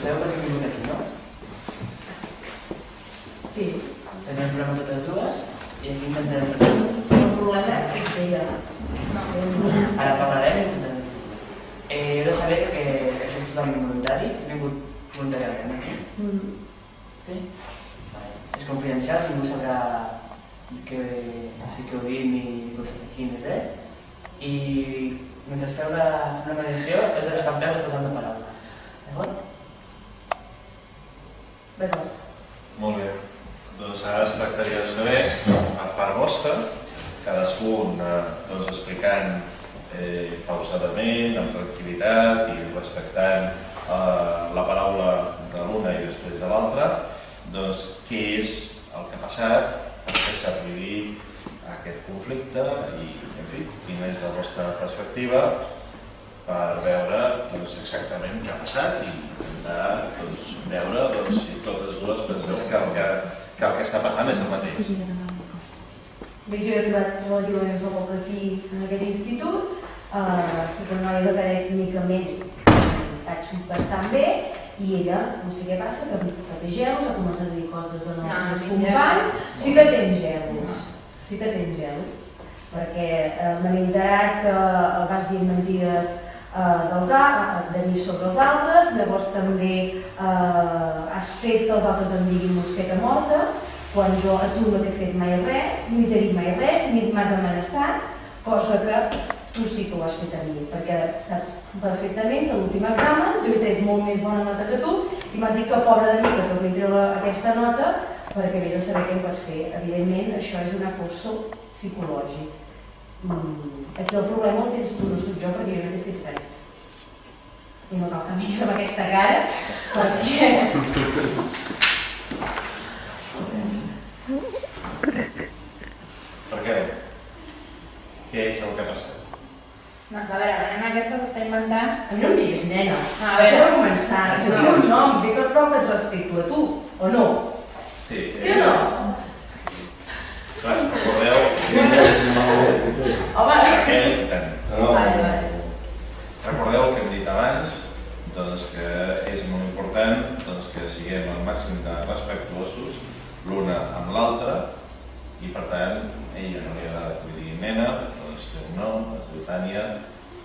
sabeu per què hem vingut aquí, no? Sí. Tenim un problema totes dues i aquí intentem resoldre. El problema és ella. Ara parlarem i intentem. Heu de saber que això és totalment voluntari. He vingut voluntàriament aquí. Sí? És confidencial, ningú sabrà que sí que ho dic ni aquí ni res. I mentre feu la mediació heu de respectar la segona paraula. D'acord? D'acord. Molt bé. Doncs ara es tractaria de saber, a part vostra, cadascun explicant pausadament, amb tranquil·litat i respectant la paraula de l'una i després de l'altra, doncs què és el que ha passat perquè s'arribi a aquest conflicte i, en fi, quina és la vostra perspectiva per veure exactament què ha passat i intentar veure si totes dues penseu que el que està passant és el mateix. Bé, jo he arribat relativament fa poc aquí en aquest institut, soc una noia que tècnicament vaig bastant bé i ella, no sé què passa, que té gelos, ha començat a dir coses als companys, sí que tens gelos, perquè m'he enterat que vas dir mentides de mi sobre els altres, llavors també has fet que els altres em diguin mosqueta morta, quan jo a tu no t'he fet mai res, ni t'he dit mai res, ni m'has amenaçat, cosa que tu sí que ho has fet a mi, perquè saps perfectament que l'últim examen jo he tret molt més bona nota que tu i m'has dit que pobra de mi que torni a treure aquesta nota perquè vés a saber què em pots fer. Evidentment això és un acoso psicològic. Aquí el problema el tens tu, no soc jo, perquè jo no t'he fet res. I no cal que miris amb aquesta cara, perquè... Per què? Què és el que ha passat? Doncs a veure, la nena aquesta s'està inventant... A mi no em diguis nena, això va començar, que tinc un nom, dic el prou que et respecto a tu, o no? Sí. Sí o no? Clar, recordeu... Home! Vale. Recordeu el que hem dit abans, que és molt important que siguem al màxim de respectuosos l'una amb l'altra i per tant ella no li agrada que li digui nena, doncs té un nom, es diu Tània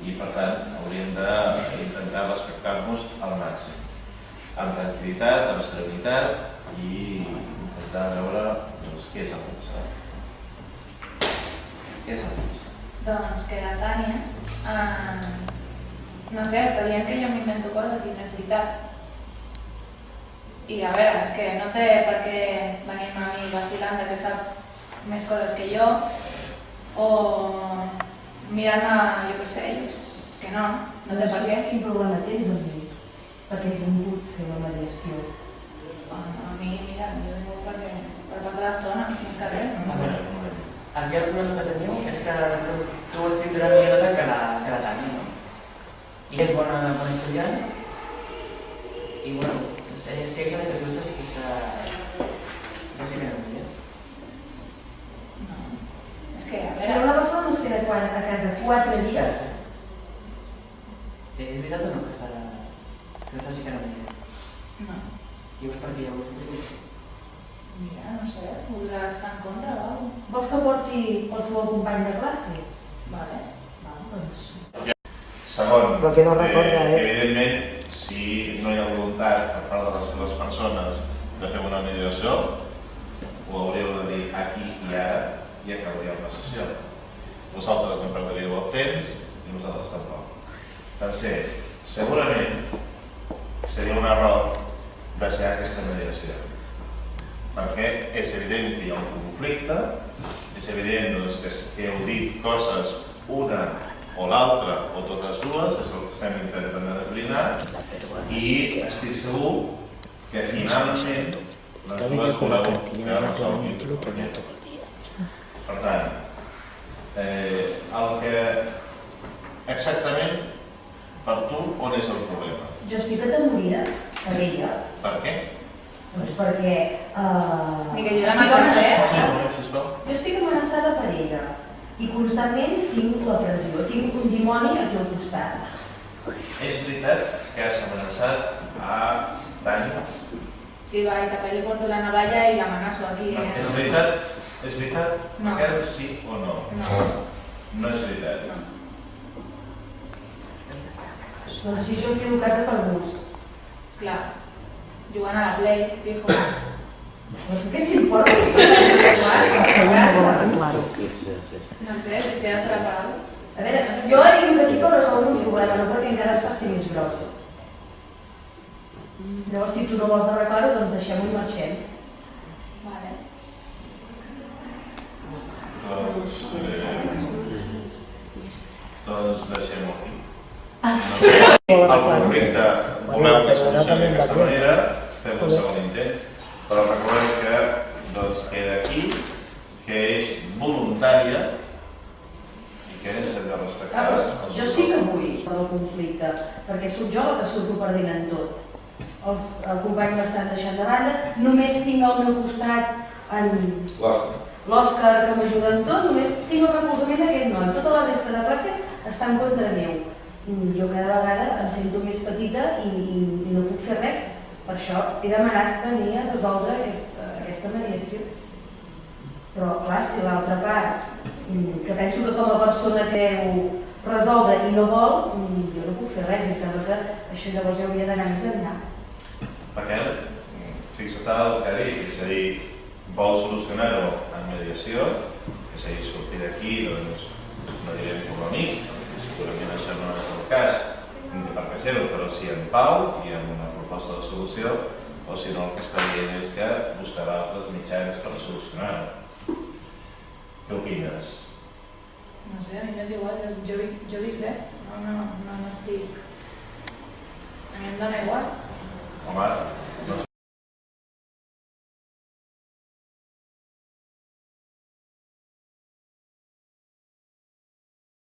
i per tant hauríem d'intentar respectar-nos al màxim amb tranquil·litat, amb serenitat i intentar veure què és el que passa. Què és el que passa? Doncs que la Tània, no sé, està dient que jo m'invento coses i no és veritat. I a veure, és que no té per què venir-me a mi vacilant que sap més coses que jo o mirant-me, jo què sé, és que no té per què. Quin problema tens amb mi? Perquè has vingut a fer la mediació. A mi, mira, jo he vingut per passar l'estona aquí al carrer. Aquí el problema que teniu és que tu has tingut la millor nota que la Tània, no? I és bona estudiant i bueno, és que això que tu saps que no sé què no diria. No, és que a Però veure... una persona no es queda a casa 4 dies. És veritat o no que estàs ficant amb ella? No. I veus per què ja ho has fet? Mira, no sé, podrà estar en contra o alguna cosa. Vols que porti qualsevol company de classe? Vale. Doncs... Segon, Però que no recorda, evidentment, si no hi ha voluntat per part de les dues persones de fer una mediació, ho hauríeu de dir aquí i ara i acabaríem la sessió. Vosaltres no perdríeu el temps i nosaltres tampoc. Tercer, segurament seria un error deixar aquesta mediació, perquè és evident que hi ha un conflicte, és evident que heu dit coses una o l'altra o totes dues, és el que estem intentant esbrinar i estic segur que finalment les dues voleu que resolguin el problema. Per tant, el que exactament per tu on és el problema? Jo estic atemorida per ella. Per què? Doncs perquè... Ni que jo la mataré. Jo estic amenaçada per ella i constantment tinc la pressió, tinc un dimoni aquí al costat. És veritat que has amenaçat a Si va i també li porto la navalla i l'amenaço aquí. És veritat? És veritat? No. Miquel, sí o no? No. No és veritat. No. Doncs així jo em quedo a casa per gust. Clar, jugant a la Play, fijo. Doncs què ens importa? No sé, si te serà per alguna cosa. A veure, jo he vingut aquí per resoldre un problema, no perquè encara es faci més gros. Llavors, si tu no vols arreglar-ho, doncs deixem-ho i marxem. Vale. Doncs deixem-ho aquí. El conflicte voleu que solucioni d'aquesta manera, fem un segon intent, però recordem que queda aquí, que és voluntària i que ens hem de respectar. Jo sí que vull el conflicte, perquè soc jo la que surto perdent en tot. El company m'estan deixant de banda, només tinc al meu costat l'Òscar que m'ajuda en tot, només tinc el recolzament d'aquest noi. Tota la resta de classe està en contra meu. Jo cada vegada em sento més petita i no puc fer res. Per això he demanat venir a resoldre aquesta mediació. Però clar, si l'altra part, que penso que com a persona creu resoldre i no vol, jo no puc fer res. Em sembla que això llavors ja hauria d'anar més enllà. Raquel, fixa't el que ha dit, és a dir, vol solucionar-ho en mediació, és a dir, sortir d'aquí, doncs, no direm com a amics, perquè segurament això no és el cas, ni per què ser-ho, però sí en pau i amb una proposta de solució, o si no el que està dient és que buscarà altres mitjans per solucionar-ho. Què opines? No sé, a mi m'és igual, jo visc bé, no estic... A mi em dóna igual. Home,